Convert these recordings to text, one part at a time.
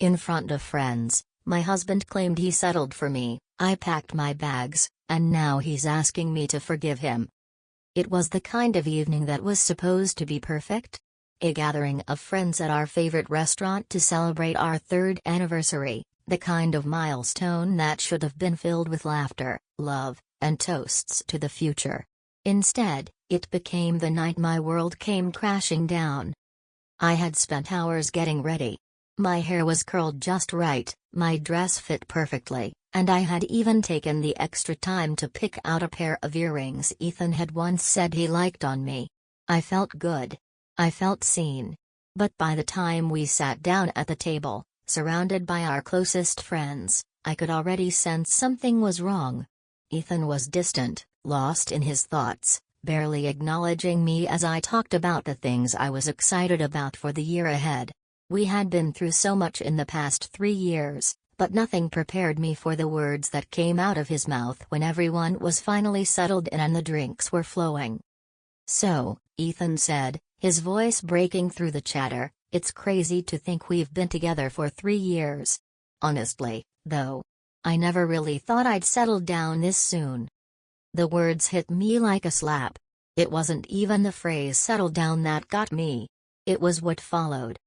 In front of friends, my husband claimed he settled for me, I packed my bags, and now he's asking me to forgive him. It was the kind of evening that was supposed to be perfect. A gathering of friends at our favorite restaurant to celebrate our 3rd anniversary, the kind of milestone that should have been filled with laughter, love, and toasts to the future. Instead, it became the night my world came crashing down. I had spent hours getting ready. My hair was curled just right, my dress fit perfectly, and I had even taken the extra time to pick out a pair of earrings Ethan had once said he liked on me. I felt good. I felt seen. But by the time we sat down at the table, surrounded by our closest friends, I could already sense something was wrong. Ethan was distant, lost in his thoughts, barely acknowledging me as I talked about the things I was excited about for the year ahead. We had been through so much in the past 3 years, but nothing prepared me for the words that came out of his mouth when everyone was finally settled in and the drinks were flowing. "So," Ethan said, his voice breaking through the chatter, "it's crazy to think we've been together for 3 years. Honestly, though, I never really thought I'd settle down this soon." The words hit me like a slap. It wasn't even the phrase "settle down" that got me. It was what followed.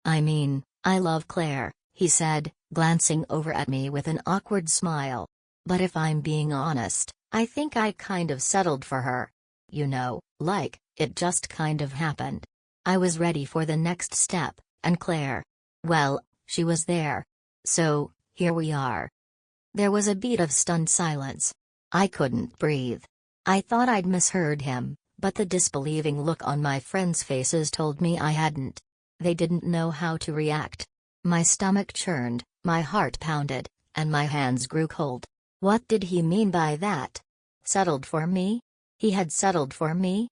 "I mean, I love Claire," he said, glancing over at me with an awkward smile. "But if I'm being honest, I think I kind of settled for her. You know, like, it just kind of happened. I was ready for the next step, and Claire, well, she was there. So, here we are." There was a beat of stunned silence. I couldn't breathe. I thought I'd misheard him, but the disbelieving look on my friends' faces told me I hadn't. They didn't know how to react. My stomach churned, my heart pounded, and my hands grew cold. What did he mean by that? Settled for me? He had settled for me?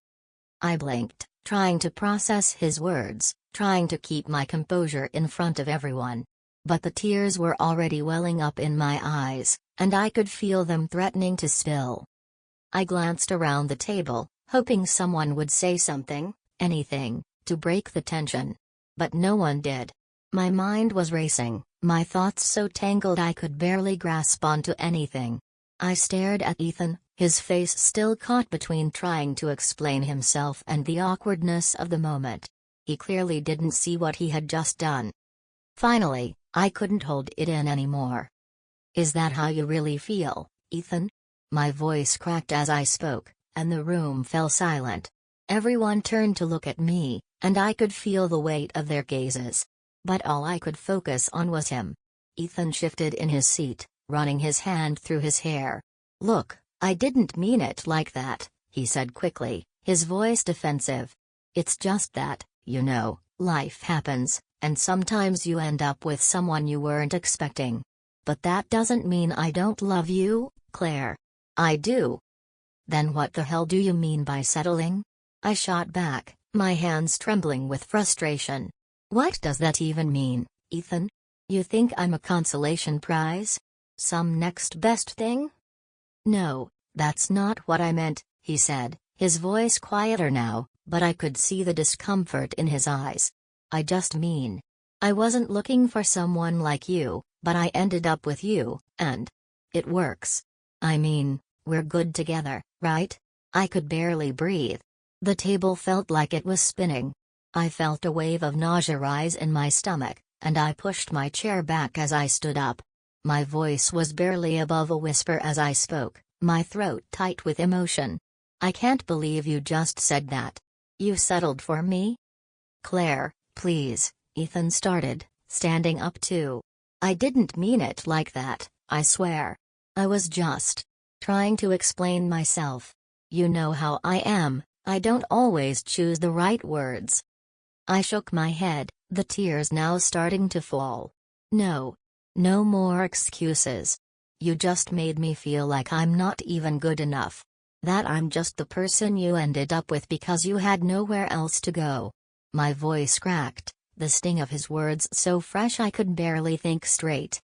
I blinked, trying to process his words, trying to keep my composure in front of everyone. But the tears were already welling up in my eyes, and I could feel them threatening to spill. I glanced around the table, hoping someone would say something, anything, to break the tension. But no one did. My mind was racing, my thoughts so tangled I could barely grasp onto anything. I stared at Ethan, his face still caught between trying to explain himself and the awkwardness of the moment. He clearly didn't see what he had just done. Finally, I couldn't hold it in anymore. "Is that how you really feel, Ethan?" My voice cracked as I spoke, and the room fell silent. Everyone turned to look at me, and I could feel the weight of their gazes. But all I could focus on was him. Ethan shifted in his seat, running his hand through his hair. "Look, I didn't mean it like that," he said quickly, his voice defensive. "It's just that, you know, life happens, and sometimes you end up with someone you weren't expecting. But that doesn't mean I don't love you, Claire. I do." "Then what the hell do you mean by settling?" I shot back, my hands trembling with frustration. "What does that even mean, Ethan? You think I'm a consolation prize? Some next best thing?" "No, that's not what I meant," he said, his voice quieter now, but I could see the discomfort in his eyes. "I just mean, I wasn't looking for someone like you, but I ended up with you, and it works. I mean, we're good together, right?" I could barely breathe. The table felt like it was spinning. I felt a wave of nausea rise in my stomach, and I pushed my chair back as I stood up. My voice was barely above a whisper as I spoke, my throat tight with emotion. "I can't believe you just said that. You settled for me?" "Claire, please," Ethan started, standing up too. "I didn't mean it like that, I swear. I was just trying to explain myself. You know how I am, I don't always choose the right words." I shook my head, the tears now starting to fall. "No. No more excuses. You just made me feel like I'm not even good enough. That I'm just the person you ended up with because you had nowhere else to go." My voice cracked, the sting of his words so fresh I could barely think straight.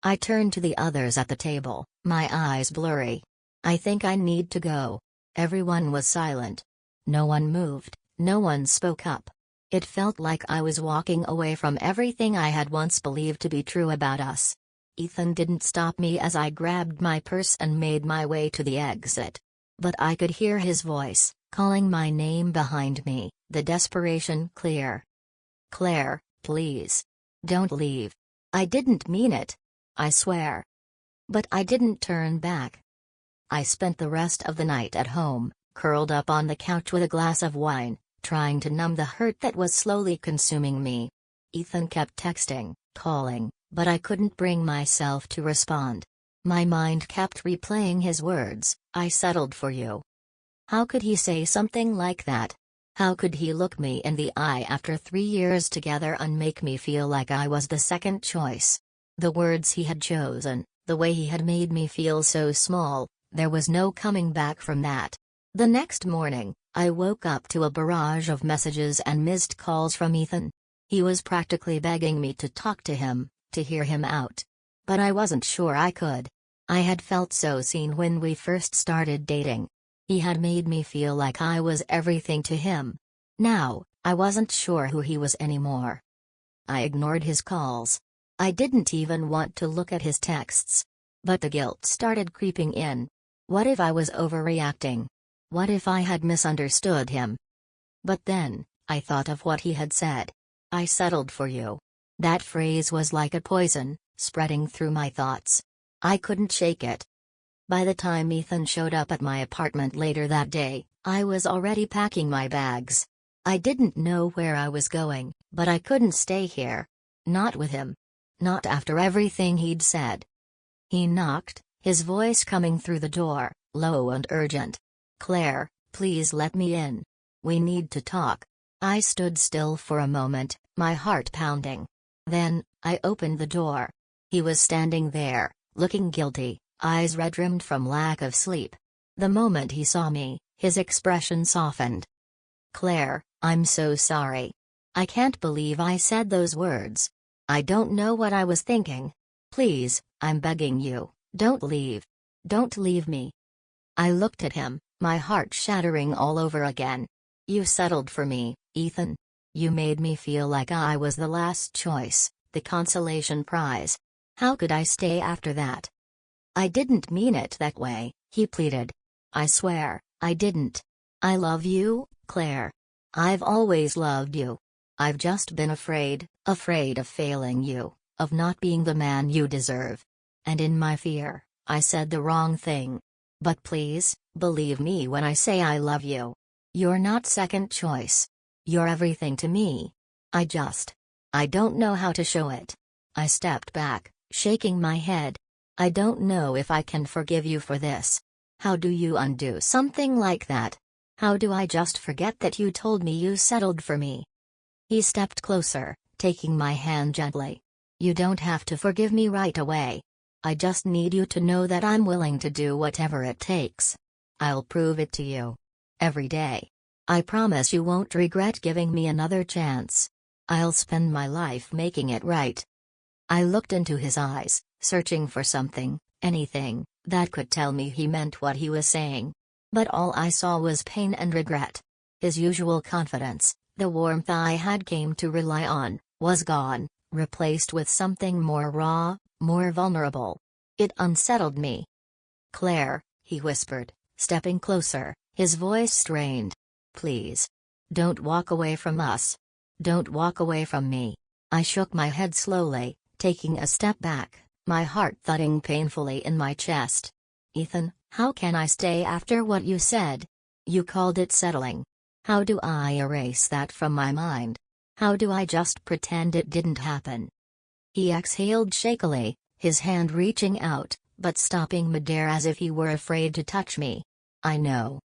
I turned to the others at the table, my eyes blurry. "I think I need to go." Everyone was silent. No one moved, no one spoke up. It felt like I was walking away from everything I had once believed to be true about us. Ethan didn't stop me as I grabbed my purse and made my way to the exit. But I could hear his voice, calling my name behind me, the desperation clear. "Claire, please. Don't leave. I didn't mean it. I swear." But I didn't turn back. I spent the rest of the night at home, curled up on the couch with a glass of wine, trying to numb the hurt that was slowly consuming me. Ethan kept texting, calling, but I couldn't bring myself to respond. My mind kept replaying his words, "I settled for you." How could he say something like that? How could he look me in the eye after 3 years together and make me feel like I was the second choice? The words he had chosen, the way he had made me feel so small, there was no coming back from that. The next morning, I woke up to a barrage of messages and missed calls from Ethan. He was practically begging me to talk to him, to hear him out. But I wasn't sure I could. I had felt so seen when we first started dating. He had made me feel like I was everything to him. Now, I wasn't sure who he was anymore. I ignored his calls. I didn't even want to look at his texts. But the guilt started creeping in. What if I was overreacting? What if I had misunderstood him? But then, I thought of what he had said. "I settled for you." That phrase was like a poison, spreading through my thoughts. I couldn't shake it. By the time Ethan showed up at my apartment later that day, I was already packing my bags. I didn't know where I was going, but I couldn't stay here. Not with him. Not after everything he'd said. He knocked, his voice coming through the door, low and urgent. "Claire, please let me in. We need to talk." I stood still for a moment, my heart pounding. Then, I opened the door. He was standing there, looking guilty, eyes red-rimmed from lack of sleep. The moment he saw me, his expression softened. "Claire, I'm so sorry. I can't believe I said those words. I don't know what I was thinking. Please, I'm begging you, don't leave. Don't leave me." I looked at him, my heart shattering all over again. "You settled for me, Ethan. You made me feel like I was the last choice, the consolation prize. How could I stay after that?" "I didn't mean it that way," he pleaded. "I swear, I didn't. I love you, Claire. I've always loved you. I've just been afraid of failing you, of not being the man you deserve. And in my fear, I said the wrong thing. But please, believe me when I say I love you. You're not second choice. You're everything to me. I don't know how to show it." I stepped back, shaking my head. "I don't know if I can forgive you for this. How do you undo something like that? How do I just forget that you told me you settled for me?" He stepped closer, taking my hand gently. "You don't have to forgive me right away. I just need you to know that I'm willing to do whatever it takes. I'll prove it to you. Every day. I promise you won't regret giving me another chance. I'll spend my life making it right." I looked into his eyes, searching for something, anything, that could tell me he meant what he was saying. But all I saw was pain and regret. His usual confidence, the warmth I had come to rely on, was gone, replaced with something more raw, more vulnerable. It unsettled me. "Claire," he whispered, stepping closer, his voice strained. "Please. Don't walk away from us. Don't walk away from me." I shook my head slowly, taking a step back, my heart thudding painfully in my chest. "Ethan, how can I stay after what you said? You called it settling. How do I erase that from my mind? How do I just pretend it didn't happen?" He exhaled shakily, his hand reaching out, but stopping midair as if he were afraid to touch me. I know.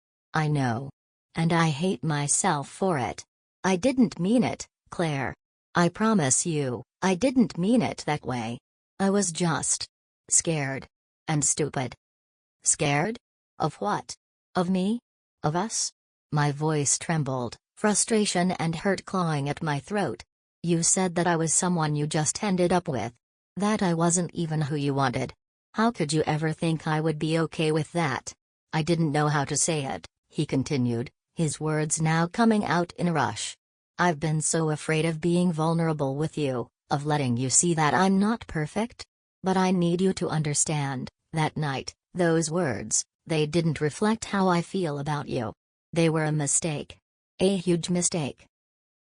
And I hate myself for it. I didn't mean it, Claire. I promise you, I didn't mean it that way. I was just scared. And stupid." "Scared? Of what? Of me? Of us?" My voice trembled, frustration and hurt clawing at my throat. "You said that I was someone you just ended up with. That I wasn't even who you wanted. How could you ever think I would be okay with that?" "I didn't know how to say it," he continued, his words now coming out in a rush. I've been so afraid of being vulnerable with you, of letting you see that I'm not perfect. But I need you to understand, that night, those words, they didn't reflect how I feel about you. They were a mistake. A huge mistake.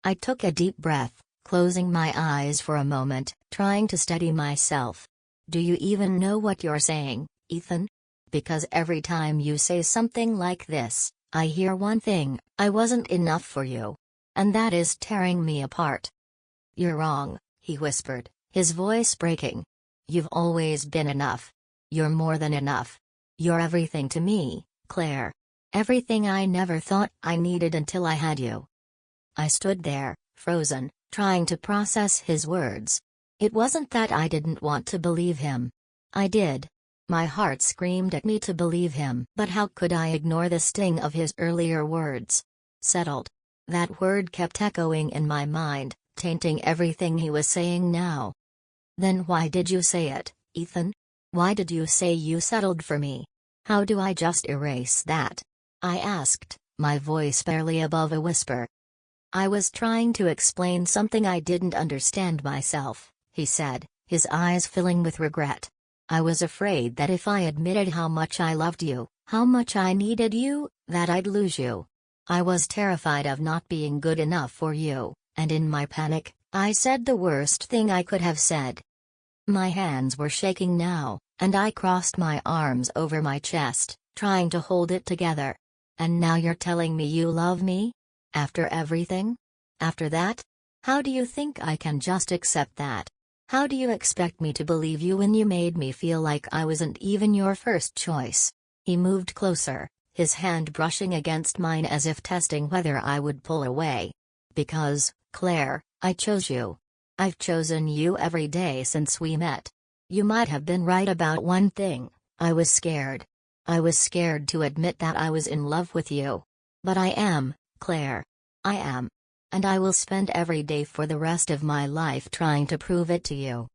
I took a deep breath, closing my eyes for a moment, trying to steady myself. Do you even know what you're saying, Ethan? Because every time you say something like this, I hear one thing: I wasn't enough for you. And that is tearing me apart. You're wrong, he whispered, his voice breaking. You've always been enough. You're more than enough. You're everything to me, Claire. Everything I never thought I needed until I had you. I stood there, frozen, trying to process his words. It wasn't that I didn't want to believe him. I did. My heart screamed at me to believe him. But how could I ignore the sting of his earlier words? Settled. That word kept echoing in my mind, tainting everything he was saying now. Then why did you say it, Ethan? Why did you say you settled for me? How do I just erase that? I asked, my voice barely above a whisper. I was trying to explain something I didn't understand myself, he said, his eyes filling with regret. I was afraid that if I admitted how much I loved you, how much I needed you, that I'd lose you. I was terrified of not being good enough for you, and in my panic, I said the worst thing I could have said. My hands were shaking now, and I crossed my arms over my chest, trying to hold it together. And now you're telling me you love me? After everything? After that? How do you think I can just accept that? How do you expect me to believe you when you made me feel like I wasn't even your first choice? He moved closer, his hand brushing against mine as if testing whether I would pull away. Because, Claire, I chose you. I've chosen you every day since we met. You might have been right about one thing: I was scared. I was scared to admit that I was in love with you. But I am, Claire. I am. And I will spend every day for the rest of my life trying to prove it to you.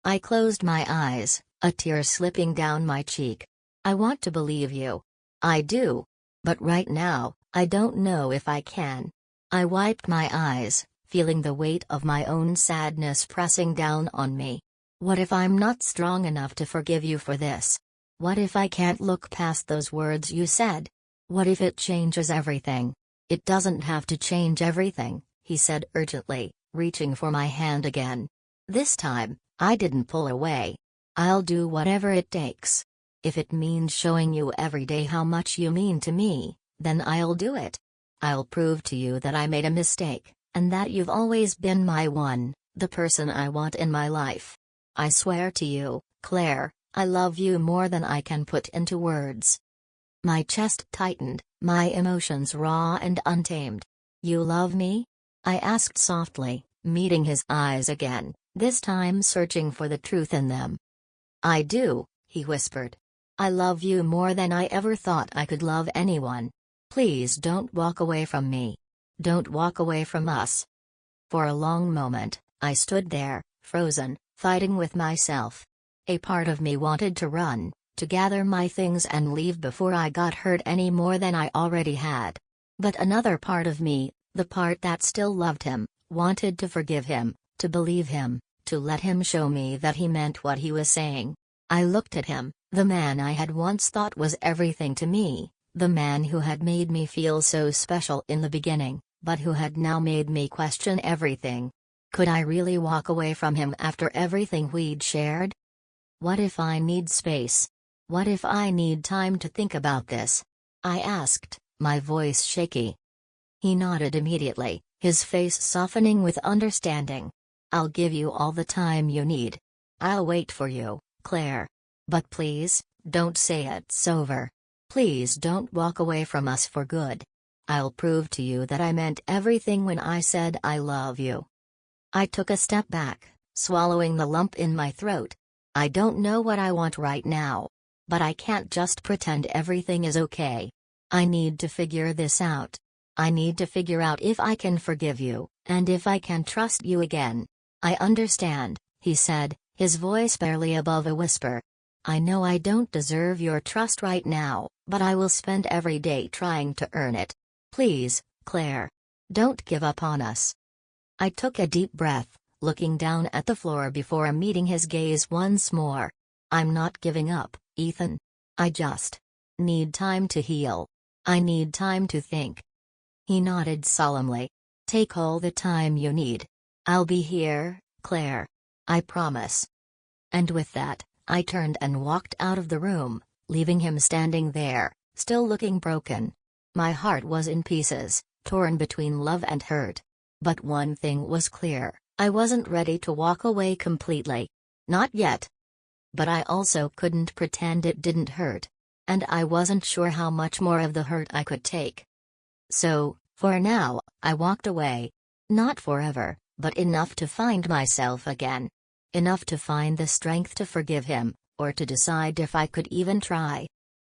I closed my eyes, a tear slipping down my cheek. I want to believe you. I do. But right now, I don't know if I can. I wiped my eyes, feeling the weight of my own sadness pressing down on me. What if I'm not strong enough to forgive you for this? What if I can't look past those words you said? What if it changes everything? It doesn't have to change everything, he said urgently, reaching for my hand again. This time, I didn't pull away. I'll do whatever it takes. If it means showing you every day how much you mean to me, then I'll do it. I'll prove to you that I made a mistake, and that you've always been my one, the person I want in my life. I swear to you, Claire, I love you more than I can put into words. My chest tightened, my emotions raw and untamed. You love me? I asked softly, meeting his eyes again, this time searching for the truth in them. I do, he whispered. I love you more than I ever thought I could love anyone. Please don't walk away from me. Don't walk away from us. For a long moment, I stood there, frozen, fighting with myself. A part of me wanted to run, to gather my things and leave before I got hurt any more than I already had. But another part of me, the part that still loved him, wanted to forgive him, to believe him, to let him show me that he meant what he was saying. I looked at him, the man I had once thought was everything to me, the man who had made me feel so special in the beginning, but who had now made me question everything. Could I really walk away from him after everything we'd shared? What if I need space? What if I need time to think about this? I asked, my voice shaky. He nodded immediately, his face softening with understanding. I'll give you all the time you need. I'll wait for you, Claire. But please, don't say it's over. Please don't walk away from us for good. I'll prove to you that I meant everything when I said I love you. I took a step back, swallowing the lump in my throat. I don't know what I want right now. But I can't just pretend everything is okay. I need to figure this out. I need to figure out if I can forgive you, and if I can trust you again. I understand, he said, his voice barely above a whisper. I know I don't deserve your trust right now, but I will spend every day trying to earn it. Please, Claire. Don't give up on us. I took a deep breath, looking down at the floor before meeting his gaze once more. I'm not giving up, Ethan. I just need time to heal. I need time to think. He nodded solemnly. Take all the time you need. I'll be here, Claire. I promise. And with that, I turned and walked out of the room, leaving him standing there, still looking broken. My heart was in pieces, torn between love and hurt. But one thing was clear, I wasn't ready to walk away completely. Not yet. But I also couldn't pretend it didn't hurt. And I wasn't sure how much more of the hurt I could take. So, for now, I walked away. Not forever, but enough to find myself again. Enough to find the strength to forgive him, or to decide if I could even try.